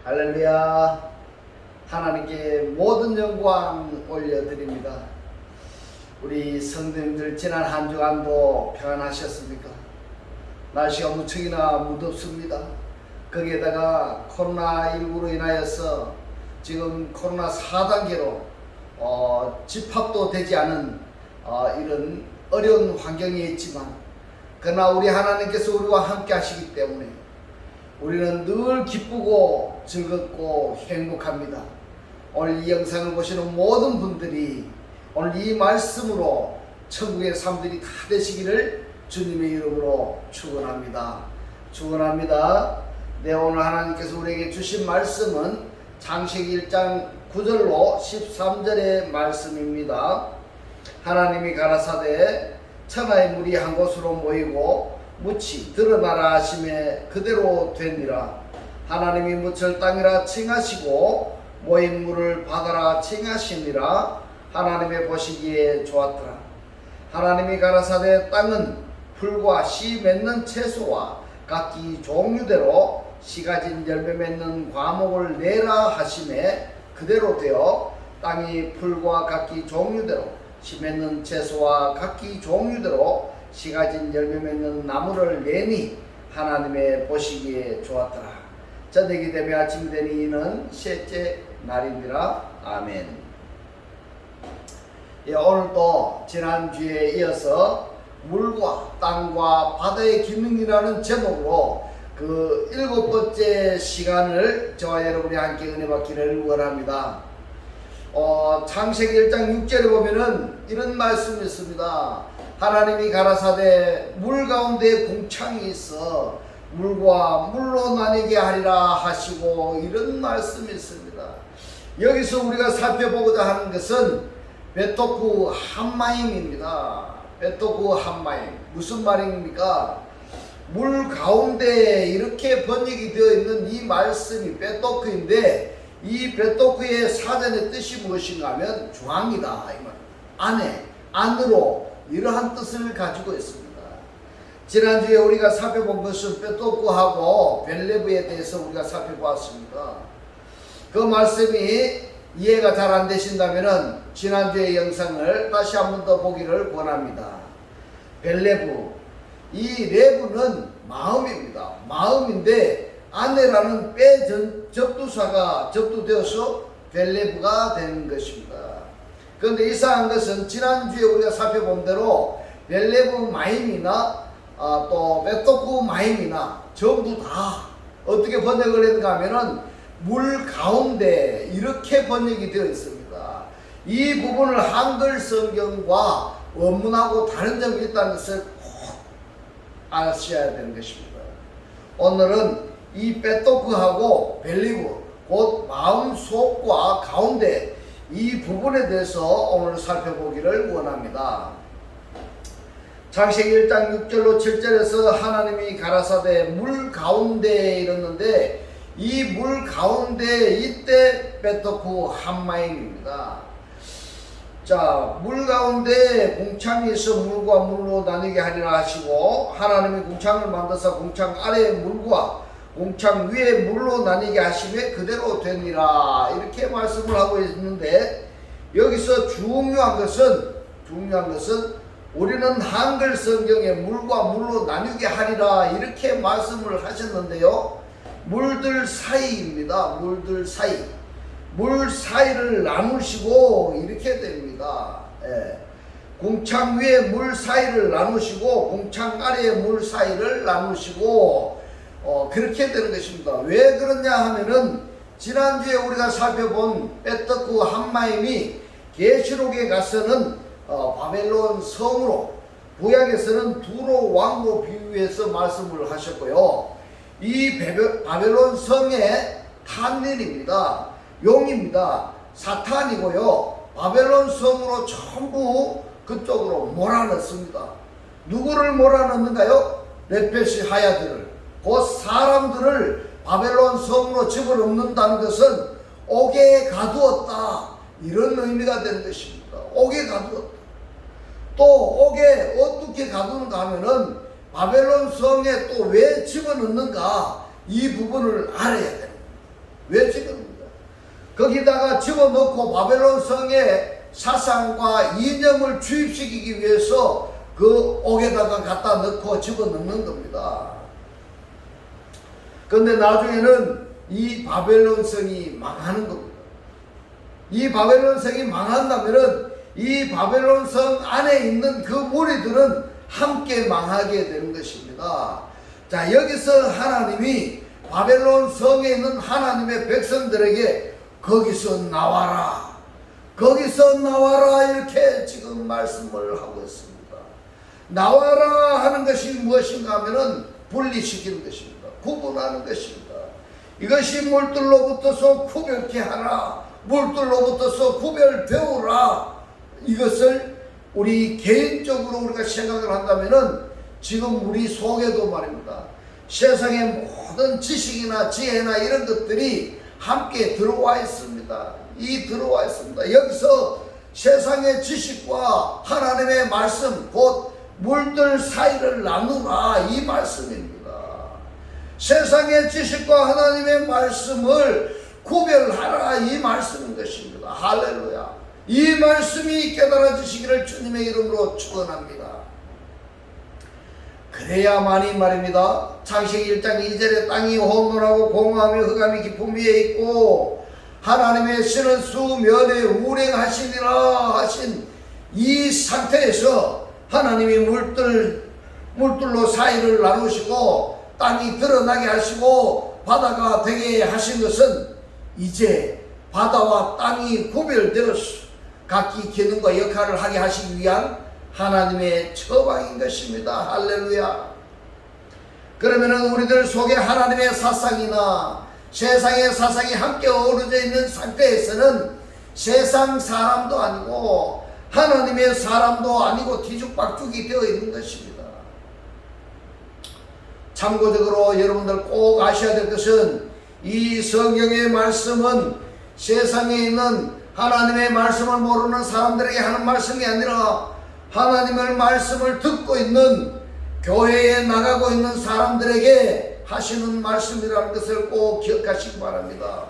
할렐루야. 하나님께 모든 영광 올려드립니다. 우리 성도님들 지난 한 주간도 평안하셨습니까? 날씨가 무척이나 무덥습니다. 거기에다가 코로나19로 인하여서 지금 코로나 4단계로 집합도 되지 않은 이런 어려운 환경이 있지만, 그러나 우리 하나님께서 우리와 함께 하시기 때문에 우리는 늘 기쁘고 즐겁고 행복합니다. 오늘 이 영상을 보시는 모든 분들이 오늘 이 말씀으로 천국의 삶들이 다 되시기를 주님의 이름으로 축원합니다. 축원합니다. 네, 오늘 하나님께서 우리에게 주신 말씀은 창세기 1장 9절로 13절의 말씀입니다. 하나님이 가라사대 천하의 물이 한 곳으로 모이고 묻이 드러나라 하심에 그대로 되니라. 하나님이 묻을 땅이라 칭하시고 모인 물을 바다라 칭하시니라. 하나님의 보시기에 좋았더라. 하나님이 가라사대 땅은 풀과 씨 맺는 채소와 각기 종류대로 씨 가진 열매 맺는 과목을 내라 하심에 그대로 되어 땅이 풀과 각기 종류대로 씨 맺는 채소와 각기 종류대로 씨 가진 열매 맺는 나무를 내니 하나님의 보시기에 좋았더라. 저녁이 되며 아침이 되니 이는 셋째 날이니라. 아멘. 예, 오늘도 지난주에 이어서 물과 땅과 바다의 기능이라는 제목으로 그 7번째 시간을 저와 여러분이 함께 은혜 받기를 원합니다. 창세기 1장 6절에 보면은 이런 말씀이 있습니다. 하나님이 가라사대 물 가운데 공창이 있어 물과 물로 나뉘게 하리라 하시고, 이런 말씀이 있습니다. 여기서 우리가 살펴보고자 하는 것은 베토크 함마임입니다. 베토크 함마임, 무슨 말입니까? 물 가운데 이렇게 번역이 되어 있는 이 말씀이 베토크인데, 이 베토크의 사전의 뜻이 무엇인가 하면 중앙이다 이 말. 안에, 안으로, 이러한 뜻을 가지고 있습니다. 지난주에 우리가 살펴본 것은 베토크하고 벨레브에 대해서 우리가 살펴보았습니다. 그 말씀이 이해가 잘 안 되신다면 지난주의 영상을 다시 한 번 더 보기를 권합니다. 벨레브, 이 레브는 마음입니다. 마음인데 아내라는 빼 접두사가 접두되어서 벨레브가 되는 것입니다. 그런데 이상한 것은 지난주에 우리가 살펴본 대로 벨레브 마임이나 또 베토크 마임이나 전부 다 어떻게 번역을 했는가 하면은 물 가운데 이렇게 번역이 되어 있습니다. 이 부분을 한글 성경과 원문하고 다른 점이 있다는 것을 꼭 아셔야 되는 것입니다. 오늘은 이 베토크하고 벨리브, 곧 마음 속과 가운데, 이 부분에 대해서 오늘 살펴보기를 원합니다. 창세기 1장 6절로 7절에서 하나님이 가라사대 물 가운데 이랬는데, 이 물 가운데 이때 베토크 함마임입니다. 자, 물 가운데 공창이 있어 물과 물로 나뉘게 하리라 하시고, 하나님이 공창을 만드사 공창 아래의 물과 공창 위에 물로 나뉘게 하심에 그대로 되니라. 이렇게 말씀을 하고 있는데, 여기서 중요한 것은 우리는 한글 성경에 물과 물로 나뉘게 하리라 이렇게 말씀을 하셨는데요, 물들 사이입니다. 물들 사이, 물 사이를 나누시고 이렇게 됩니다. 예. 공창 위에 물 사이를 나누시고 공창 아래에 물 사이를 나누시고 그렇게 되는 것입니다. 왜 그러냐 하면은 지난주에 우리가 살펴본 베토크 함마임이 계시록에 가서는 바벨론 성으로, 구약에서는 두로 왕으로 비유해서 말씀을 하셨고요, 이 바벨론 성의 탄닌입니다. 용입니다. 사탄이고요, 바벨론 성으로 전부 그쪽으로 몰아넣습니다. 누구를 몰아넣는가요? 네페시 하야들을, 곧 사람들을 바벨론 성으로 집어넣는다는 것은 옥에 가두었다, 이런 의미가 되는 것입니다. 옥에 가두었다. 또 옥에 어떻게 가두는가 하면은 바벨론 성에 또 왜 집어넣는가, 이 부분을 알아야 됩니다. 왜 거기다가 집어넣고 바벨론 성에 사상과 이념을 주입시키기 위해서 그 옥에다가 갖다 넣고 집어넣는 겁니다. 그런데 나중에는 이 바벨론 성이 망하는 겁니다. 이 바벨론 성이 망한다면은 이 바벨론 성 안에 있는 그 무리들은 함께 망하게 되는 것입니다. 자, 여기서 하나님이 바벨론 성에 있는 하나님의 백성들에게 거기서 나와라, 거기서 나와라, 이렇게 지금 말씀을 하고 있습니다. 나와라 하는 것이 무엇인가 하면은 분리시키는 것입니다. 구분하는 것입니다. 이것이 물들로부터서 구별케 하라, 물들로부터서 구별되오라. 이것을 우리 개인적으로 우리가 생각을 한다면은 지금 우리 속에도 말입니다, 세상의 모든 지식이나 지혜나 이런 것들이 함께 들어와 있습니다. 들어와 있습니다. 여기서 세상의 지식과 하나님의 말씀, 곧 물들 사이를 나누라, 이 말씀입니다. 세상의 지식과 하나님의 말씀을 구별하라, 이 말씀인 것입니다. 할렐루야. 이 말씀이 깨달아지시기를 주님의 이름으로 축원합니다. 그래야만이 말입니다, 창세기 1장 2절에 땅이 혼돈하고 공허하며 흑암이 깊은 위에 있고 하나님의 신은 수면에 운행하시니라 하신 이 상태에서 하나님이 물들로 사이를 나누시고 땅이 드러나게 하시고 바다가 되게 하신 것은 이제 바다와 땅이 구별되어서 각기 기능과 역할을 하게 하시기 위한 하나님의 처방인 것입니다. 할렐루야. 그러면은 우리들 속에 하나님의 사상이나 세상의 사상이 함께 어우러져 있는 상태에서는 세상 사람도 아니고 하나님의 사람도 아니고 뒤죽박죽이 되어 있는 것입니다. 참고적으로 여러분들 꼭 아셔야 될 것은 이 성경의 말씀은 세상에 있는 하나님의 말씀을 모르는 사람들에게 하는 말씀이 아니라 하나님의 말씀을 듣고 있는 교회에 나가고 있는 사람들에게 하시는 말씀이라는 것을 꼭 기억하시기 바랍니다.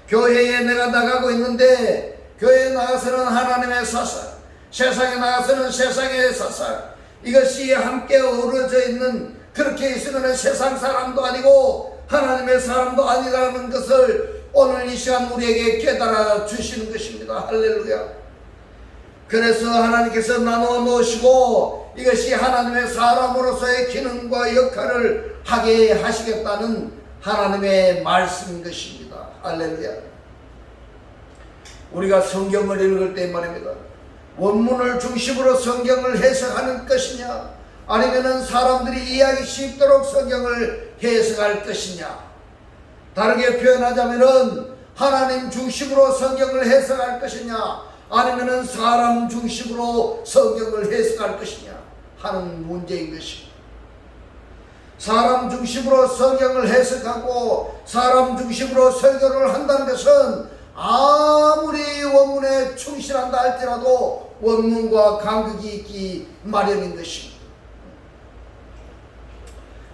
교회에 내가 나가고 있는데 교회에 나가서는 하나님의 사상, 세상에 나가서는 세상의 사상, 이것이 함께 어우러져 있는, 그렇게 있으면 세상 사람도 아니고 하나님의 사람도 아니라는 것을 오늘 이 시간 우리에게 깨달아 주시는 것입니다. 할렐루야. 그래서 하나님께서 나누어 놓으시고 이것이 하나님의 사람으로서의 기능과 역할을 하게 하시겠다는 하나님의 말씀인 것입니다. 할렐루야. 우리가 성경을 읽을 때 말입니다, 원문을 중심으로 성경을 해석하는 것이냐, 아니면은 사람들이 이해하기 쉽도록 성경을 해석할 것이냐. 다르게 표현하자면은 하나님 중심으로 성경을 해석할 것이냐, 아니면은 사람 중심으로 성경을 해석할 것이냐 하는 문제인 것입니다. 사람 중심으로 성경을 해석하고 사람 중심으로 설교를 한다는 것은 아무리 원문에 충실한다 할지라도 원문과 간극이 있기 마련인 것입니다.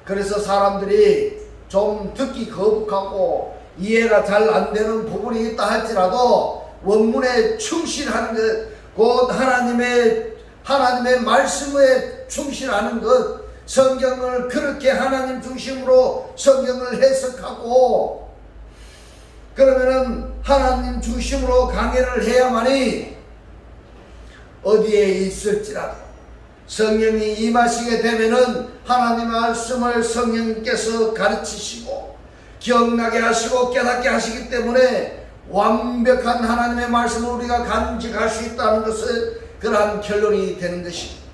그래서 사람들이 좀 듣기 거북하고 이해가 잘 안 되는 부분이 있다 할지라도 원문에 충실하는 것, 곧 하나님의 말씀에 충실하는 것, 성경을 그렇게 하나님 중심으로 성경을 해석하고 그러면은 하나님 중심으로 강해를 해야만이 어디에 있을지라도 성령이 임하시게 되면은 하나님의 말씀을 성령께서 가르치시고 기억나게 하시고 깨닫게 하시기 때문에 완벽한 하나님의 말씀을 우리가 간직할 수 있다는 것은 그러한 결론이 되는 것입니다.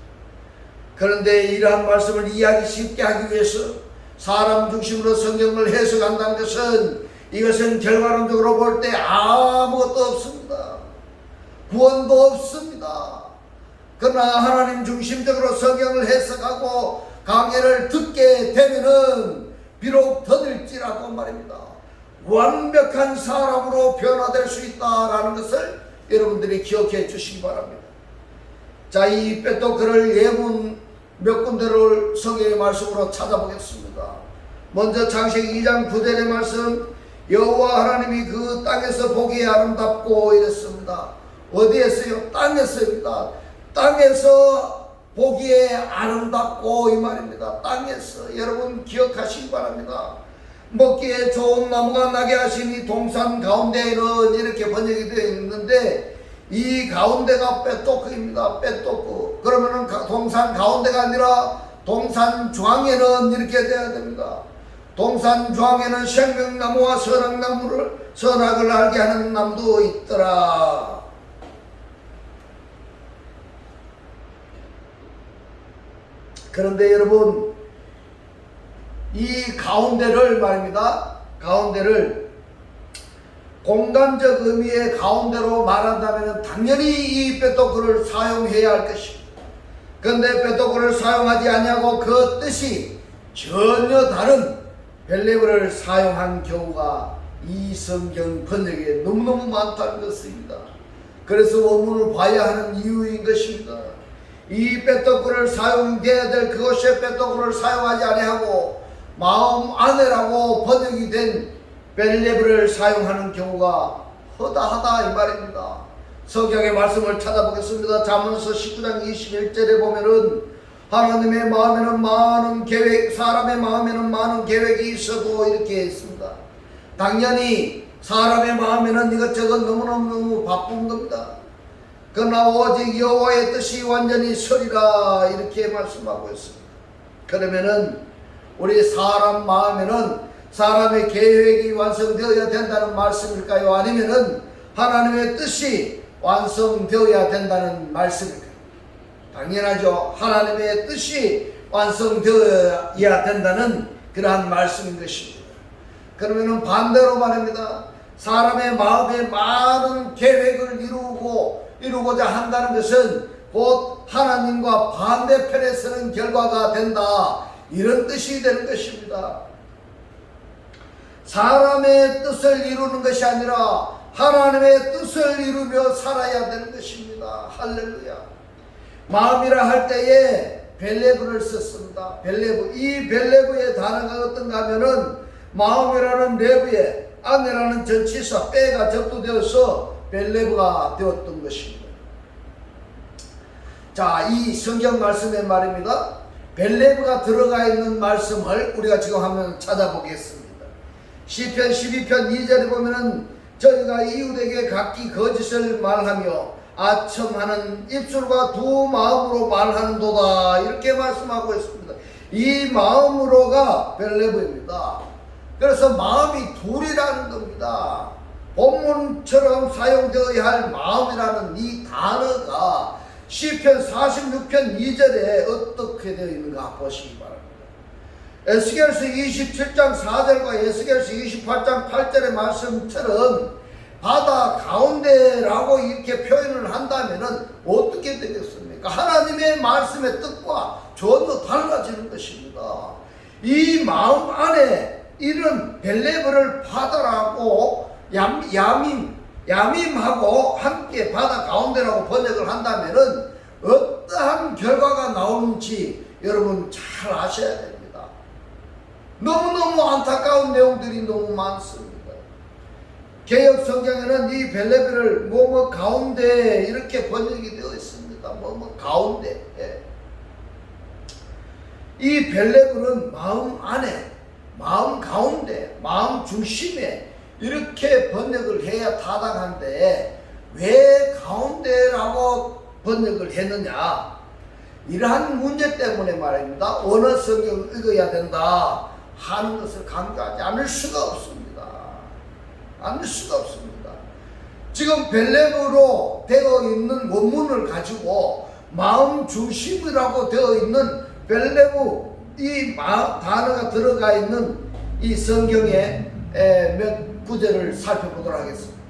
그런데 이러한 말씀을 이해하기 쉽게 하기 위해서 사람 중심으로 성경을 해석한다는 것은 이것은 결과론적으로 볼 때 아무것도 없습니다. 구원도 없습니다. 그러나 하나님 중심적으로 성경을 해석하고 강해를 듣게 되면은 비록 더딜지라도 말입니다, 완벽한 사람으로 변화될 수 있다라는 것을 여러분들이 기억해 주시기 바랍니다. 자, 이 또 그럴 예문 몇 군데를 성경의 말씀으로 찾아보겠습니다. 먼저 창세기 2장 9절의 말씀, 여호와 하나님이 그 땅에서 보기에 아름답고 이랬습니다. 어디에서요? 땅에서입니다. 땅에서 보기에 아름답고 이 말입니다. 땅에서. 여러분 기억하시기 바랍니다. 먹기에 좋은 나무가 나게 하시니 동산 가운데에는 이렇게 번역이 되어 있는데 이 가운데가 빼토크입니다. 빼토크. 그러면은 동산 가운데가 아니라 동산 중앙에는 이렇게 돼야 됩니다. 동산 중앙에는 생명나무와 선악을 알게 하는 나무도 있더라. 그런데 여러분 이 가운데를 말입니다. 가운데를 공간적 의미의 가운데로 말한다면 당연히 이 빼토크를 사용해야 할 것입니다. 그런데 빼토크를 사용하지 아니하고 그 뜻이 전혀 다른 벨레브를 사용한 경우가 이 성경 번역에 너무너무 많다는 것입니다. 그래서 원문을 봐야 하는 이유인 것입니다. 이 빼토크를 사용돼야 될 그것의 빼토크를 사용하지 아니하고 마음 안에라고 번역이 된 벨레브를 사용하는 경우가 허다하다 이 말입니다. 성경의 말씀을 찾아보겠습니다. 잠언서 19장 21절에 보면은 하나님의 마음에는 많은 계획, 사람의 마음에는 많은 계획이 있어도 이렇게 있습니다. 당연히 사람의 마음에는 이것저것 너무너무 바쁜 겁니다. 그러나 오직 여호와의 뜻이 완전히 서리라 이렇게 말씀하고 있습니다. 그러면은 우리 사람 마음에는 사람의 계획이 완성되어야 된다는 말씀일까요? 아니면은 하나님의 뜻이 완성되어야 된다는 말씀일까요? 당연하죠. 하나님의 뜻이 완성되어야 된다는 그러한 말씀인 것입니다. 그러면은 반대로 말합니다. 사람의 마음에 많은 계획을 이루고자 한다는 것은 곧 하나님과 반대편에 서는 결과가 된다. 이런 뜻이 되는 것입니다. 사람의 뜻을 이루는 것이 아니라 하나님의 뜻을 이루며 살아야 되는 것입니다. 할렐루야. 마음이라 할 때에 벨레브를 썼습니다. 벨레브. 이 벨레브의 단어가 어떤가 하면은 마음이라는 레브에 안이라는 전치사 빼가 접두되어서 벨레브가 되었던 것입니다. 자, 이 성경 말씀의 말입니다. 벨레브가 들어가 있는 말씀을 우리가 지금 한번 찾아보겠습니다. 시편 12편 2절에 보면은 저희가 이웃에게 각기 거짓을 말하며 아첨하는 입술과 두 마음으로 말하는도다 이렇게 말씀하고 있습니다. 이 마음으로가 벨레브입니다. 그래서 마음이 둘이라는 겁니다. 본문처럼 사용되어야 할 마음이라는 이 단어가 시편 46편 2절에 어떻게 되어 있는가 보시기 바랍니다. 에스겔서 27장 4절과 에스겔서 28장 8절의 말씀처럼 바다 가운데라고 이렇게 표현을 한다면 어떻게 되겠습니까? 하나님의 말씀의 뜻과 전혀 달라지는 것입니다. 이 마음 안에 이런 벨레브를 바다라고 야밈하고 함께 바다 가운데라고 번역을 한다면 어떠한 결과가 나오는지 여러분 잘 아셔야 됩니다. 너무너무 안타까운 내용들이 너무 많습니다. 개역 성경에는 이 벨레브를 뭐뭐 가운데 이렇게 번역이 되어 있습니다. 뭐뭐 가운데. 이 벨레브는 마음 안에, 마음 가운데, 마음 중심에 이렇게 번역을 해야 타당한데 왜 가운데라고 번역을 했느냐? 이러한 문제 때문에 말입니다. 어느 성경을 읽어야 된다 하는 것을 강조하지 않을 수가 없습니다. 않을 수가 없습니다. 지금 벨레브로 되어 있는 원문을 가지고 마음 중심이라고 되어 있는 벨레브 이 단어가 들어가 있는 이 성경의 몇 구절을 살펴보도록 하겠습니다.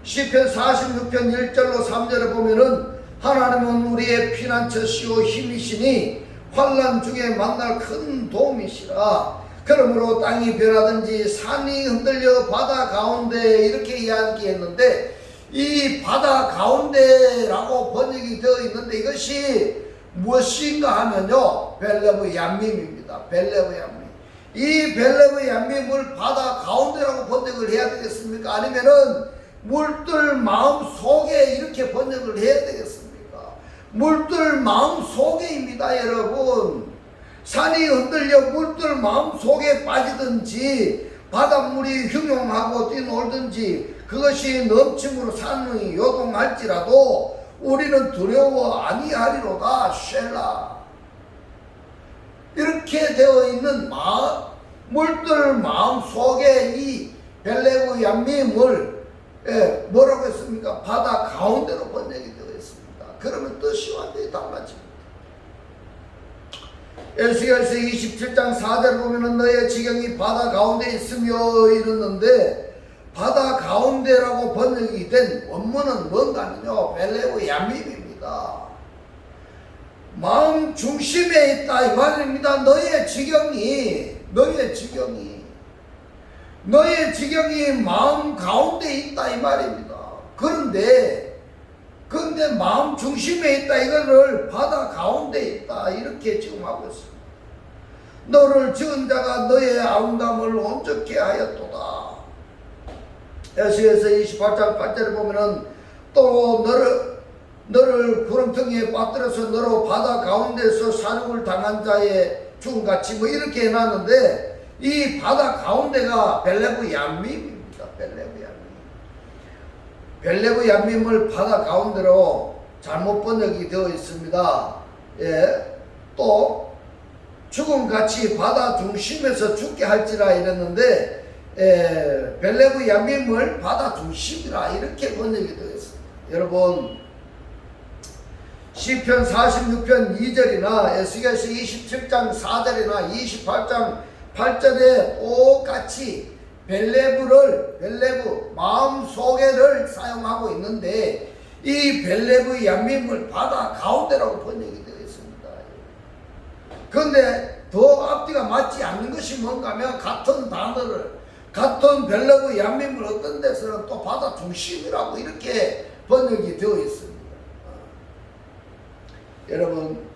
시편 46편 1절로 3절에 보면은 하나님은 우리의 피난처시오 힘이시니 환난 중에 만날 큰 도움이시라. 그러므로 땅이 변하든지 산이 흔들려 바다 가운데 이렇게 이야기했는데 이 바다 가운데라고 번역이 되어 있는데 이것이 무엇인가 하면요 벨레브 얌밈입니다. 벨레브 얌밈. 이 벨레브 얀미물 바다 가운데라고 번역을 해야 되겠습니까? 아니면은 물들 마음 속에 이렇게 번역을 해야 되겠습니까? 물들 마음 속에입니다, 여러분. 산이 흔들려 물들 마음 속에 빠지든지 바닷물이 흉용하고 뛰놀든지 그것이 넘침으로 산이 요동할지라도 우리는 두려워 아니하리로다. 쉘라. 이렇게 되어 있는 물들 마음 속에 이 벨레브 얀미물 뭐라고 했습니까? 바다 가운데로 번역이 되어 있습니다. 그러면 뜻이 완전히 달라집니다. 에스겔서 27장 4절 보면은 너의 지경이 바다 가운데 있으며 이랬는데 바다 가운데라고 번역이 된 원문은 뭔가 하면요, 벨레브 얀밈입니다. 마음 중심에 있다 이 말입니다. 너의 지경이 마음 가운데 있다 이 말입니다. 그런데 마음 중심에 있다 이거를 바다 가운데 있다 이렇게 지금 하고 있습니다. 너를 지은 자가 너의 아름다움을 온전케 하였도다. 에스겔서 28장 8절에 보면은 또 너를 구렁텅이에 빠뜨려서 너로 바다 가운데서 사륙을 당한 자의 죽음같이 뭐 이렇게 해놨는데 이 바다 가운데가 벨레브 얀밈입니다. 벨레브 얀밈을 바다 가운데로 잘못 번역이 되어 있습니다. 또 죽음같이 바다 중심에서 죽게 할지라 이랬는데 벨레브 얀밈을 바다 중심이라 이렇게 번역이 되어 있습니다. 여러분 시편 46편 2절이나 에스겔서 27장 4절이나 28장 8절에 똑같이 벨레브 마음속에를 사용하고 있는데 이 벨레브 얀밈을 바다 가운데라고 번역이 되어 있습니다. 그런데 더 앞뒤가 맞지 않는 것이 뭔가 하면 같은 벨레브 얀밈을 어떤 데서는 또 바다 중심이라고 이렇게 번역이 되어 있습니다. 여러분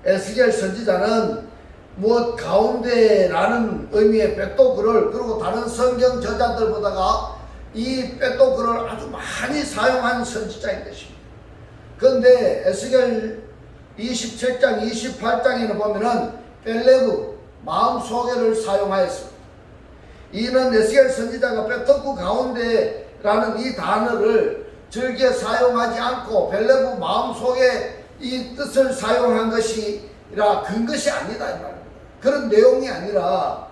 에스겔 선지자는 무엇 가운데라는 의미의 빼또글을 그리고 다른 성경 저자들보다가 이 빼또글을 아주 많이 사용한 선지자인 것입니다. 그런데 에스겔 27장 28장에는 보면은 벨레브 마음속에를 사용하였습니다. 이는 에스겔 선지자가 빼또글 가운데라는 이 단어를 즐겨 사용하지 않고 벨레브 마음속에 이 뜻을 사용한 것이라 근것이 아니다 이 말입니다. 그런 내용이 아니라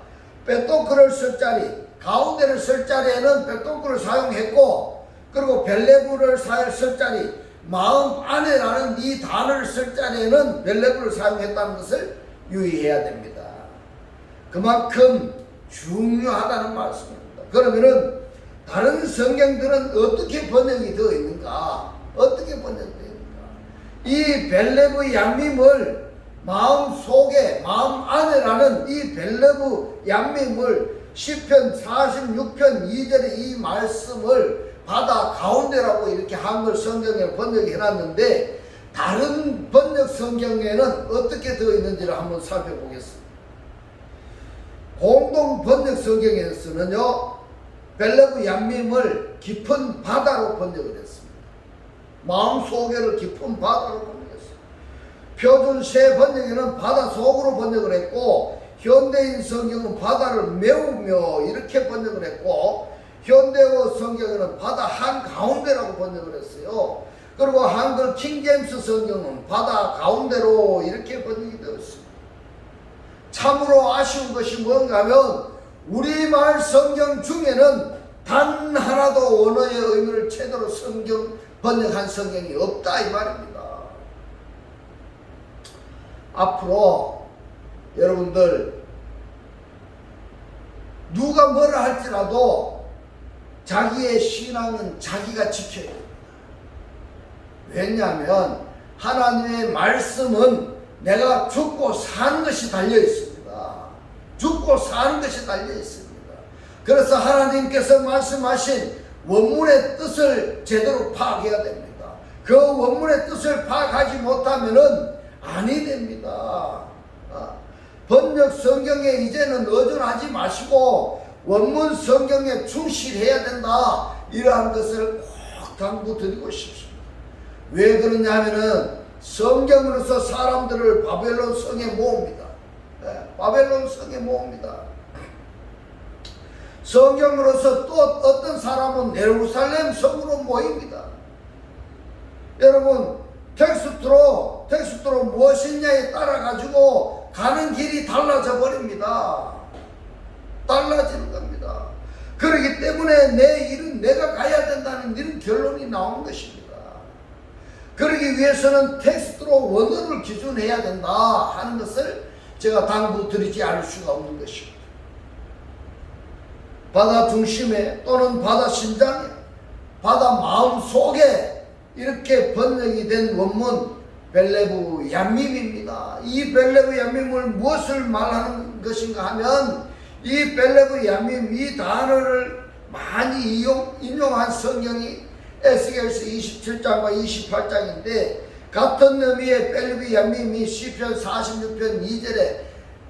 빼또글을 쓸 자리 가운데를 쓸 자리에는 빼또글을 사용했고 그리고 벨레브를 쓸 자리 마음 안에라는 이 단어를 쓸 자리에는 벨레브를 사용했다는 것을 유의해야 됩니다. 그만큼 중요하다는 말씀입니다. 그러면은 다른 성경들은 어떻게 번역이 되어 있는가? 어떻게 번역되어 이 벨레브 얀밈을 마음 속에 마음 안에라는 이 벨레브 얀밈을 시편 46편 2절의 이 말씀을 바다 가운데라고 이렇게 한글 성경에 번역해 놨는데 다른 번역 성경에는 어떻게 되어 있는지를 한번 살펴보겠습니다. 공동 번역 성경에서는요 벨레브 얀밈을 깊은 바다로 번역을 했습니다. 마음속에를 깊은 바다로 번역했어요. 표준세 번역에는 바다 속으로 번역을 했고 현대인 성경은 바다를 메우며 이렇게 번역을 했고 현대어 성경에는 바다 한가운데라고 번역을 했어요. 그리고 한글 킹제임스 성경은 바다 가운데로 이렇게 번역이 되었습니다. 참으로 아쉬운 것이 뭔가 하면 우리말 성경 중에는 단 하나도 언어의 의미를 제대로 번역한 성경이 없다 이 말입니다. 앞으로 여러분들 누가 뭐라 할지라도 자기의 신앙은 자기가 지켜야 됩니다. 왜냐하면 하나님의 말씀은 내가 죽고 사는 것이 달려 있습니다. 죽고 사는 것이 달려 있습니다. 그래서 하나님께서 말씀하신 원문의 뜻을 제대로 파악해야 됩니다. 그 원문의 뜻을 파악하지 못하면은 아니 됩니다. 번역 성경에 이제는 의존하지 마시고 원문 성경에 충실해야 된다. 이러한 것을 꼭 당부드리고 싶습니다. 왜 그러냐 하면은 성경으로서 사람들을 바벨론 성에 모읍니다. 바벨론 성에 모읍니다. 성경으로서 또 어떤 사람은 예루살렘 성으로 모입니다. 여러분 텍스트로 무엇이냐에 따라 가지고 가는 길이 달라져 버립니다. 달라지는 겁니다. 그렇기 때문에 내 일은 내가 가야 된다는 이런 결론이 나오는 것입니다. 그러기 위해서는 텍스트로 원어를 기준해야 된다 하는 것을 제가 당부드리지 않을 수가 없는 것입니다. 바다 중심에 또는 바다 심장에 바다 마음 속에 이렇게 번역이 된 원문 벨레브 얌밈입니다. 이 벨레브 얌밈을 무엇을 말하는 것인가 하면 이 벨레브 얌밈 이 단어를 많이 인용한 성경이 에스겔서 27장과 28장인데 같은 의미의 벨레브 얌밈이 시편 46편 2절에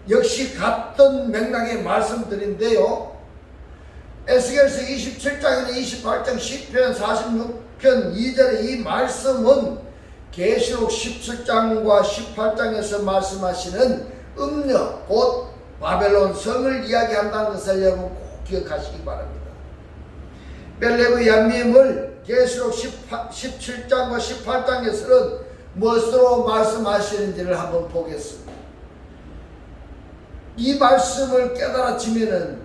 역시 같은 맥락의 말씀드린데요. 에스겔서 27장이나 28장 시편 46편 2절의 이 말씀은 계시록 17장과 18장에서 말씀하시는 음녀 곧 바벨론 성을 이야기한다는 것을 여러분 꼭 기억하시기 바랍니다. 벨레브 얌밈을 계시록 17장과 18장에서는 무엇으로 말씀하시는지를 한번 보겠습니다. 이 말씀을 깨달아지면은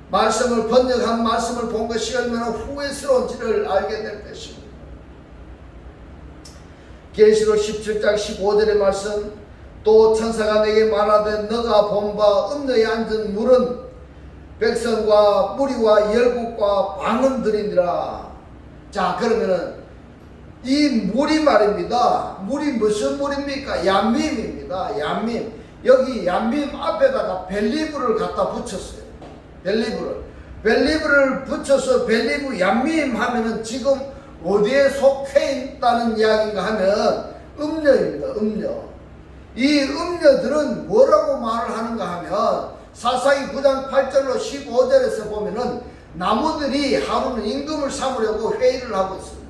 말씀을 번역한 말씀을 본 것이 얼마나 후회스러운지를 알게 될 것입니다. 계시록 17장 15절의 말씀 또 천사가 내게 말하되 너가 본 바 음녀에 앉은 물은 백성과 무리와 열국과 방언들이니라. 자 그러면은 이 물이 말입니다. 물이 무슨 물입니까? 얌밈입니다. 얌밈. 여기 얌밈 앞에다가 벨리브를 갖다 붙였어요. 벨리브를 붙여서 벨리브 얌밈 하면은 지금 어디에 속해 있다는 이야기인가 하면 음녀입니다. 음녀. 이 음녀들은 뭐라고 말을 하는가 하면 사사기 9장 8절로 15절에서 보면은 나무들이 하루는 임금을 삼으려고 회의를 하고 있습니다.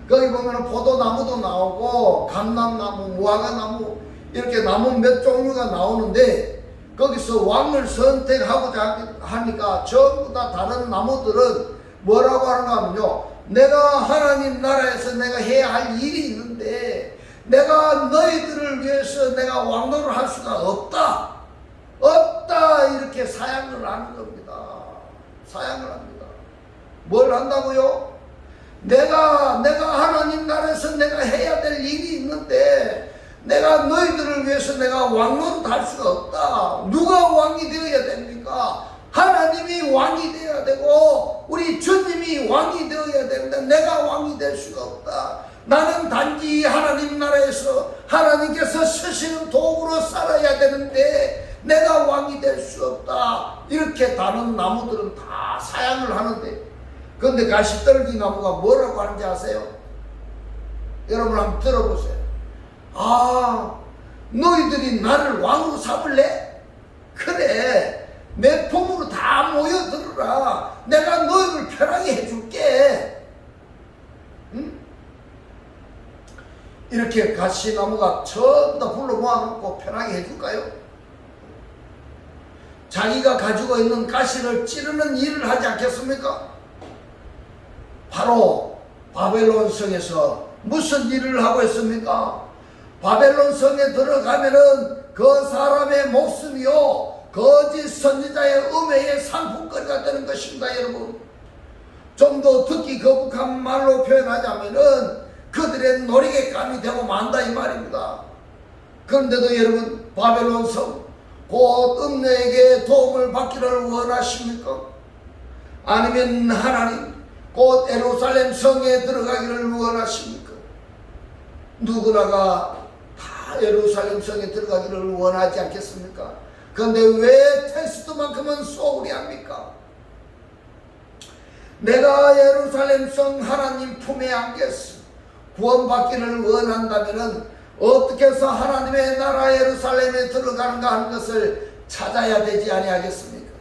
거기 보면은 포도나무도 나오고 감람나무, 무화과나무 이렇게 나무 몇 종류가 나오는데 거기서 왕을 선택하고자 하니까 전부 다 다른 나무들은 뭐라고 하는가 하면요. 내가 하나님 나라에서 내가 해야 할 일이 있는데 내가 너희들을 위해서 내가 왕노를 할 수가 없다. 이렇게 사양을 하는 겁니다. 사양을 합니다. 뭘 한다고요? 내가 하나님 나라에서 내가 해야 될 일이 있는데 내가 너희들을 위해서 내가 왕노릇 할 수가 없다. 누가 왕이 되어야 됩니까? 하나님이 왕이 되어야 되고 우리 주님이 왕이 되어야 되는데 내가 왕이 될 수가 없다. 나는 단지 하나님 나라에서 하나님께서 쓰시는 도구로 살아야 되는데 내가 왕이 될 수 없다. 이렇게 다른 나무들은 다 사양을 하는데 그런데 가시떨기 나무가 뭐라고 하는지 아세요? 여러분 한번 들어보세요. 너희들이 나를 왕으로 삼을래? 그래, 내 품으로 다 모여들어라. 내가 너희를 편하게 해줄게. 응? 이렇게 가시나무가 전부 다 불러 모아놓고 편하게 해줄까요? 자기가 가지고 있는 가시를 찌르는 일을 하지 않겠습니까? 바로 바벨론 성에서 무슨 일을 하고 있습니까? 바벨론 성에 들어가면은 그 사람의 목숨이요 거짓 선지자의 음해의 상품거리가 되는 것입니다. 여러분 좀 더 듣기 거북한 말로 표현하자면은 그들의 놀이개감이 되고 만다 이 말입니다. 그런데도 여러분 바벨론 성 곧 음녀에게 도움을 받기를 원하십니까? 아니면 하나님 곧 예루살렘 성에 들어가기를 원하십니까? 누구나가 다 예루살렘 성에 들어가기를 원하지 않겠습니까? 그런데 왜 텍스트만큼은 소홀히 합니까? 내가 예루살렘 성 하나님 품에 안겼어 구원받기를 원한다면은 어떻게 해서 하나님의 나라 예루살렘에 들어가는가 하는 것을 찾아야 되지 아니하겠습니까?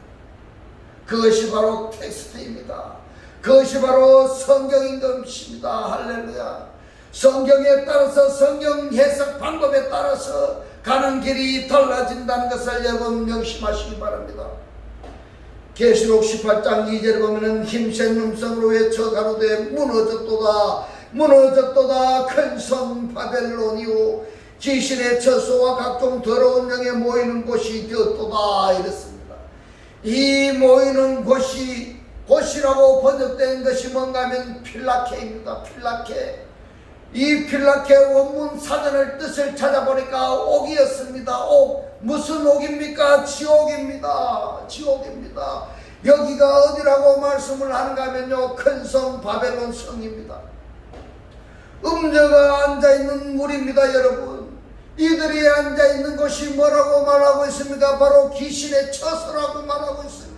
그것이 바로 텍스트입니다. 그것이 바로 성경인 것입니다. 할렐루야. 성경에 따라서, 성경 해석 방법에 따라서 가는 길이 달라진다는 것을 여러분 명심하시기 바랍니다. 계시록 18장 2절에 보면은 힘센 음성으로 외쳐 가로되 무너졌도다 무너졌도다 큰 성 바벨론이요 귀신의 처소와 각종 더러운 영에 모이는 곳이 되었도다 이랬습니다. 이 모이는 곳이라고 번역된 것이 뭔가 하면 필라케입니다. 필라케. 이 필라케 원문 사전을 뜻을 찾아보니까 옥이었습니다. 옥. 무슨 옥입니까? 지옥입니다. 지옥입니다. 여기가 어디라고 말씀을 하는가 하면요, 큰 성 바벨론 성입니다. 음녀가 앉아있는 물입니다. 여러분, 이들이 앉아있는 곳이 뭐라고 말하고 있습니까? 바로 귀신의 처소라고 말하고 있습니다.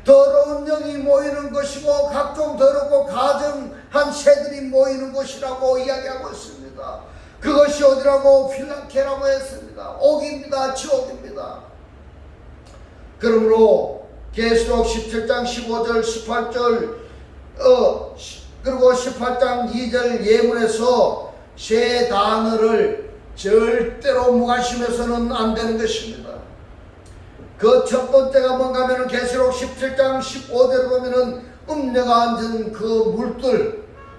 더러운 영이 모이는 것이고 각종 더럽고 가증한 새들이 모이는 곳이라고 이야기하고 있습니다. 그것이 어디라고? 필라케라고 했습니다. 옥입니다. 지옥입니다. 그러므로 계시록 17장 15절 18절 그리고 18장 2절 예문에서 세 단어를 절대로 무관심해서는 안 되는 것입니다. 그 첫 번째가 뭔가 하면 계시록 17장 15절을 보면은 음녀가 앉은 그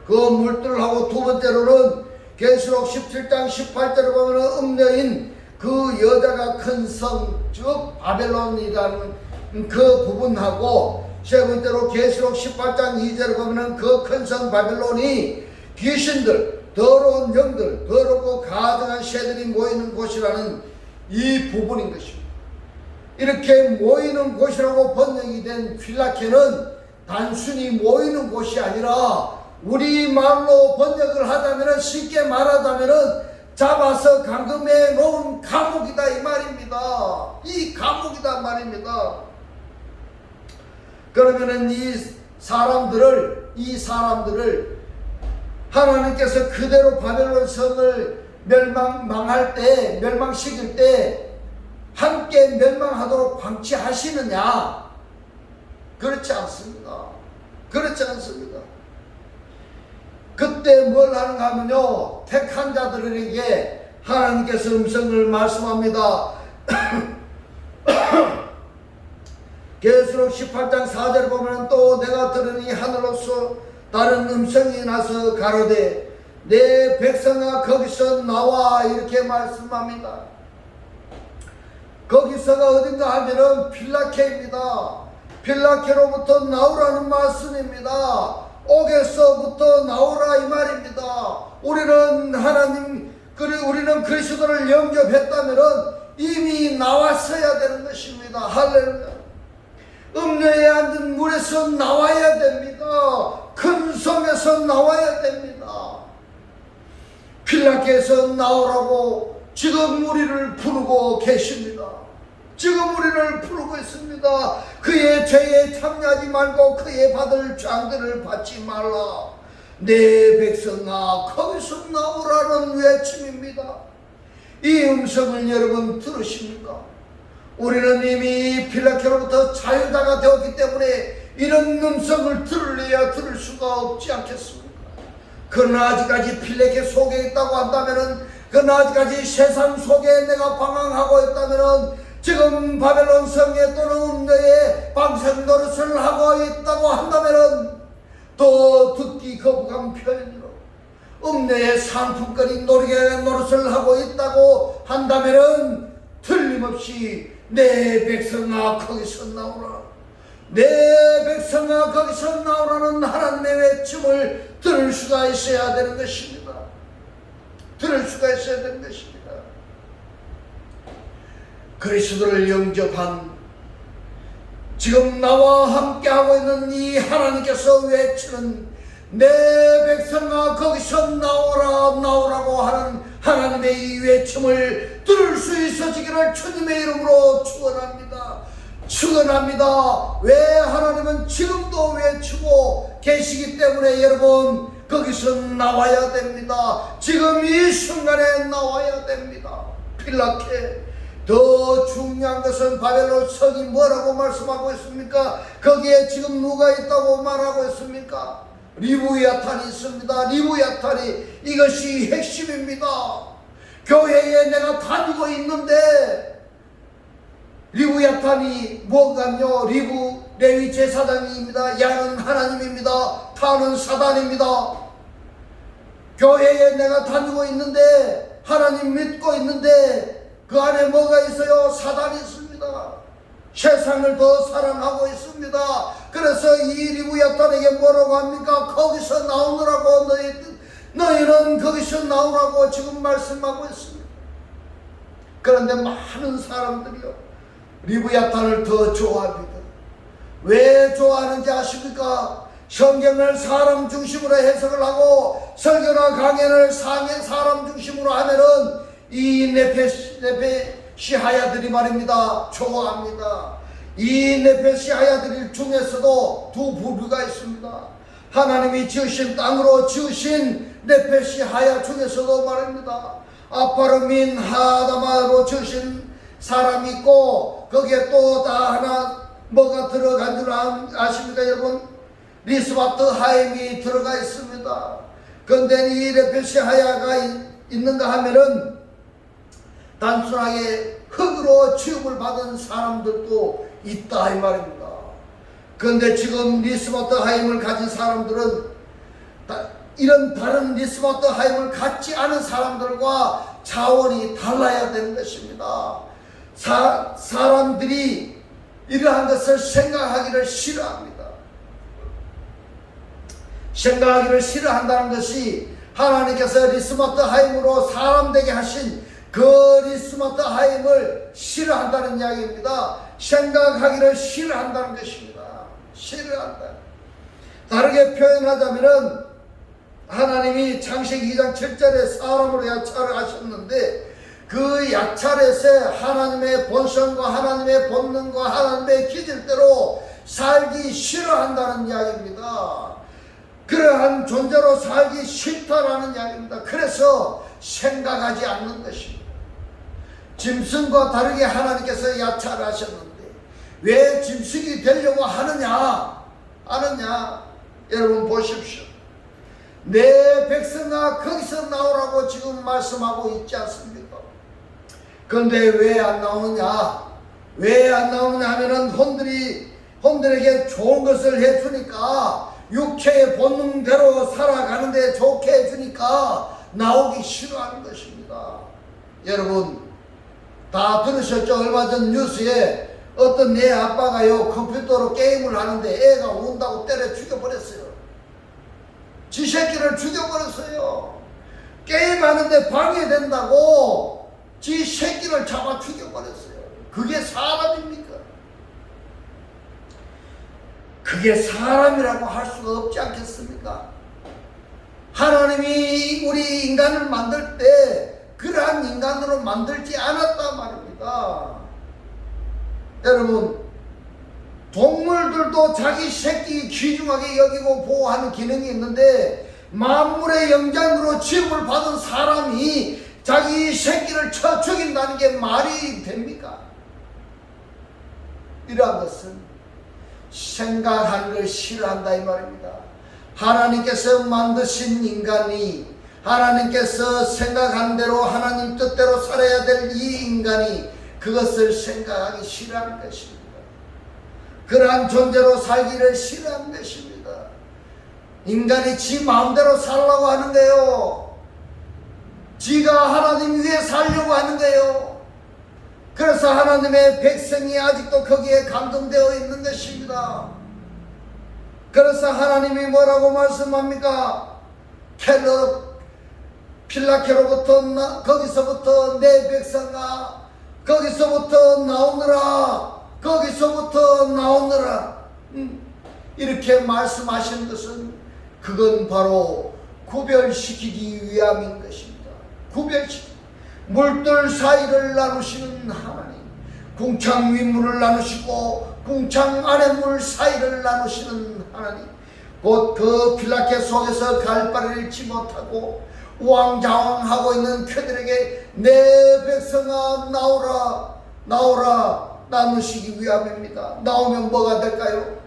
물들하고 두 번째로는 계시록 17장 18절을 보면은 음녀인 그 여자가 큰 성, 즉 바벨론이라는 그 부분하고 세 번째로 계시록 18장 2절을 보면은 그 큰 성 바벨론이 귀신들, 더러운 영들, 더럽고 가증한 새들이 모이는 곳이라는 이 부분인 것입니다. 이렇게 모이는 곳이라고 번역이 된 필라케는 단순히 모이는 곳이 아니라 우리말로 번역을 하자면, 쉽게 말하자면 잡아서 감금해 놓은 감옥이다 이 말입니다. 이 감옥이다 말입니다. 그러면은 이 사람들을 하나님께서 그대로 바벨론 성을 멸망시킬 때 함께 멸망하도록 방치하시느냐? 그렇지 않습니다. 그렇지 않습니다. 그때 뭘 하는가 하면요, 택한 자들에게 하나님께서 음성을 말씀합니다. 계시록 18장 4절을 보면 또 내가 들으니 하늘로서 다른 음성이 나서 가로되 내 백성아 거기서 나와 이렇게 말씀합니다. 거기서가 어딘가 하면은 필라케입니다. 필라케로부터 나오라는 말씀입니다. 옥에서부터 나오라 이 말입니다. 우리는 우리는 그리스도를 영접했다면은 이미 나왔어야 되는 것입니다. 할렐루야. 음녀에 앉은 물에서 나와야 됩니다. 큰 성에서 나와야 됩니다. 필라케에서 나오라고 지금 우리를 부르고 계십니다. 지금 우리를 부르고 있습니다. 그의 죄에 참여하지 말고 그의 받을 장들을 받지 말라. 내 백성아 거기서 나오라는 외침입니다. 이 음성을 여러분 들으십니까? 우리는 이미 필라케로부터 자유자가 되었기 때문에 이런 음성을 들을 수가 없지 않겠습니까? 그러나 아직까지 필라케 속에 있다고 한다면은, 그러나 아직까지 세상 속에 내가 방황하고 있다면은, 지금 바벨론 성에 또는 음녀의 방생 노릇을 하고 있다고 한다면은 또 듣기 거북한 표현으로 음녀의 상품거리 노릇을 하고 있다고 한다면은 틀림없이 내 백성아 거기서 나오라, 내 백성아 거기서 나오라는 하나님의 외침을 들을 수가 있어야 되는 것입니다. 들을 수가 있어야 되는 것입니다. 그리스도를 영접한 지금 나와 함께하고 있는 이 하나님께서 외치는 내 백성아 거기서 나오라고 하는 하나님의 이 외침을 들을 수 있어지기를 주님의 이름으로 축원합니다. 축원합니다. 왜? 하나님은 지금도 외치고 계시기 때문에 여러분, 거기서 나와야 됩니다. 지금 이 순간에 나와야 됩니다. 필라케. 더 중요한 것은 바벨론 성이 뭐라고 말씀하고 있습니까? 거기에 지금 누가 있다고 말하고 있습니까? 리브야탄이 있습니다. 리브야탄이 이것이 핵심입니다. 교회에 내가 다니고 있는데 리브야탄이 뭐가요? 레위 제사장입니다. 야는 하나님입니다. 타는 사단입니다. 교회에 내가 다니고 있는데 하나님 믿고 있는데 그 안에 뭐가 있어요? 사단이 있습니다. 세상을 더 사랑하고 있습니다. 그래서 이 리브야탄에게 뭐라고 합니까? 거기서 나오느라고 너희는 거기서 나오라고 지금 말씀하고 있습니다. 그런데 많은 사람들이요 리브야탄을 더 좋아합니다. 왜 좋아하는지 아십니까? 성경을 사람 중심으로 해석을 하고 설교나 강연을 사람 중심으로 하면은 이 네페시하야들이 말입니다. 좋아합니다. 이 네페시하야들 중에서도 두 부류가 있습니다. 하나님이 지으신 땅으로 지으신 네페시하야 중에서도 말입니다. 아파르민 하다마로 지으신 사람이 있고 거기에 또 다 하나 뭐가 들어간 줄 아십니까 여러분? 리스바트 하임이 들어가 있습니다. 그런데 이 네페시하야가 있는가 하면은 단순하게 흙으로 취급을 받은 사람들도 있다 이 말입니다. 그런데 지금 리스바트 하임을 가진 사람들은 이런 다른 리스바트 하임을 갖지 않은 사람들과 차원이 달라야 되는 것입니다. 사람들이 이러한 것을 생각하기를 싫어합니다. 생각하기를 싫어한다는 것이 하나님께서 리스바트 하임으로 사람 되게 하신 그 리스바트 하임을 싫어한다는 이야기입니다. 생각하기를 싫어한다는 것입니다. 싫어한다. 다르게 표현하자면은 하나님이 창세기 2장 7절에 사람으로 약찰을 하셨는데 그 약찰에서 하나님의 본성과 하나님의 본능과 하나님의 기질대로 살기 싫어한다는 이야기입니다. 그러한 존재로 살기 싫다라는 이야기입니다. 그래서 생각하지 않는 것입니다. 짐승과 다르게 하나님께서 약찰하셨는데 왜 짐승이 되려고 하느냐? 여러분 보십시오. 내 백성아 거기서 나오라고 지금 말씀하고 있지 않습니까? 그런데 왜 안 나오느냐? 왜 안 나오느냐 하면은 혼들에게 좋은 것을 해주니까 육체의 본능대로 살아가는데 좋게 해주니까 나오기 싫어하는 것입니다. 여러분 다 들으셨죠? 얼마 전 뉴스에 어떤 내 아빠가요 컴퓨터로 게임을 하는데 애가 운다고 때려 죽여버렸어요. 지 새끼를 죽여버렸어요. 게임하는데 방해된다고 지 새끼를 잡아 죽여버렸어요. 그게 사람입니까? 그게 사람이라고 할 수가 없지 않겠습니까? 하나님이 우리 인간을 만들 때 그러한 인간으로 만들지 않았단 말입니다. 여러분 동물들도 자기 새끼 귀중하게 여기고 보호하는 기능이 있는데 만물의 영장으로 취급을 받은 사람이 자기 새끼를 쳐 죽인다는 게 말이 됩니까? 이러한 것은 생각하는 걸 싫어한다 이 말입니다. 하나님께서 만드신 인간이 하나님께서 생각한 대로 하나님 뜻대로 살아야 될 이 인간이 그것을 생각하기 싫어하는 것입니다. 그러한 존재로 살기를 싫어하는 것입니다. 인간이 지 마음대로 살려고 하는 거예요. 지가 하나님 위에 살려고 하는 거예요. 그래서 하나님의 백성이 아직도 거기에 감동되어 있는 것입니다. 그래서 하나님이 뭐라고 말씀합니까? 필라케로부터 거기서부터 내 백성아 거기서부터 나오느라 거기서부터 나오느라 이렇게 말씀하신 것은 그건 바로 구별시키기 위함인 것입니다. 구별시키기 물들 사이를 나누시는 하나님, 궁창 윗물을 나누시고 궁창 아랫물 사이를 나누시는 하나님, 곧 그 빌라켓 속에서 갈바리를 잃지 못하고 우왕좌왕하고 있는 그들에게 내 백성아 나오라 나오라 나누시기 위함입니다. 나오면 뭐가 될까요?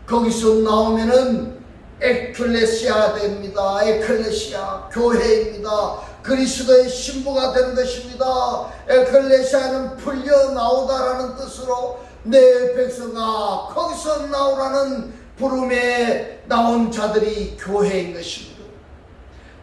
거기서 나오면은 에클레시아 됩니다. 에클레시아 교회입니다. 그리스도의 신부가 되는 것입니다. 에클레시아는 풀려 나오다라는 뜻으로 내 백성아 거기서 나오라는 부름에 나온 자들이 교회인 것입니다.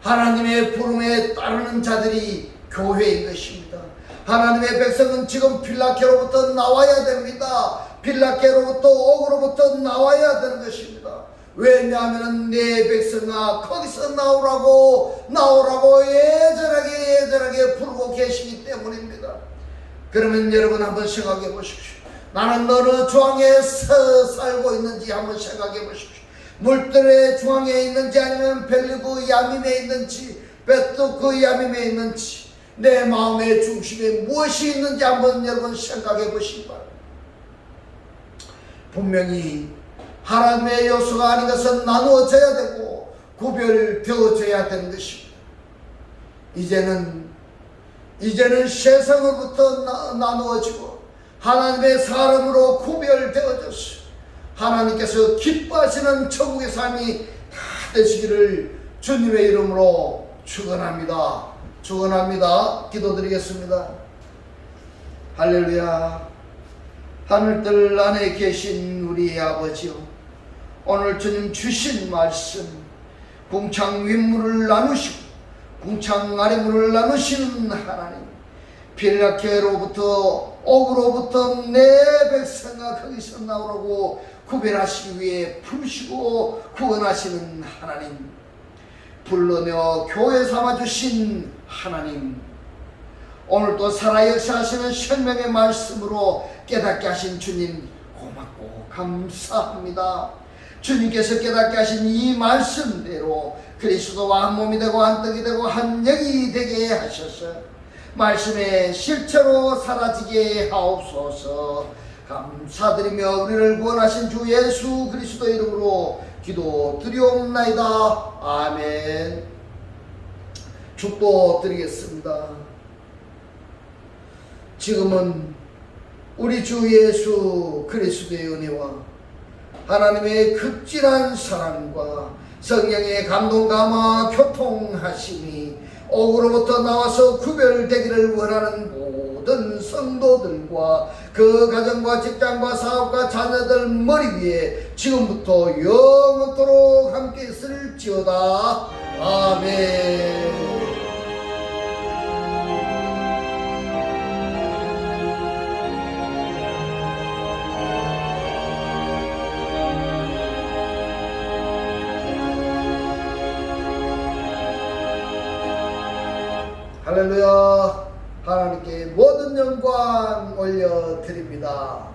하나님의 부름에 따르는 자들이 교회인 것입니다. 하나님의 백성은 지금 빌라케로부터 나와야 됩니다. 빌라케로부터 옥으로부터 나와야 되는 것입니다. 왜냐하면 내 백성아 거기서 나오라고 예절하게 부르고 계시기 때문입니다. 그러면 여러분 한번 생각해 보십시오. 나는 어느 중앙에서 살고 있는지 한번 생각해 보십시오. 물들의 중앙에 있는지 아니면 벨리브 야밈에 있는지 베뚜크 야밈에 있는지 내 마음의 중심에 무엇이 있는지 한번 여러분 생각해 보시기 바랍니다. 분명히 하나님의 요소가 아닌 것은 나누어져야 되고 구별되어져야 되는 것입니다. 이제는 세상으로부터 나누어지고 하나님의 사람으로 구별되어졌어요. 하나님께서 기뻐하시는 천국의 삶이 다 되시기를 주님의 이름으로 축원합니다. 기도드리겠습니다. 할렐루야. 하늘들 안에 계신 우리 아버지요, 오늘 주님 주신 말씀 궁창 윗물을 나누시고 궁창 아래물을 나누시는 하나님, 빌라케로부터 옥으로부터 내 백성아 거기서 나오라고 구별하시기 위해 부르시고 구원하시는 하나님, 불러내어 교회 삼아주신 하나님, 오늘도 살아 역사하시는 생명의 말씀으로 깨닫게 하신 주님 고맙고 감사합니다. 주님께서 깨닫게 하신 이 말씀대로 그리스도와 한 몸이 되고 한 떡이 되고 한 영이 되게 하셔서 말씀의 실체로 사라지게 하옵소서. 감사드리며 우리를 구원하신 주 예수 그리스도 이름으로 기도드리옵나이다. 아멘. 축복드리겠습니다. 지금은 우리 주 예수 그리스도의 은혜와 하나님의 극진한 사랑과 성령의 감동감화 교통하심이 옥으로부터 나와서 구별되기를 원하는 모든 성도들과 그 가정과 직장과 사업과 자녀들 머리 위에 지금부터 영원토록 함께 있을지어다. 아멘. 할렐루야. 하나님께 모든 영광 올려드립니다.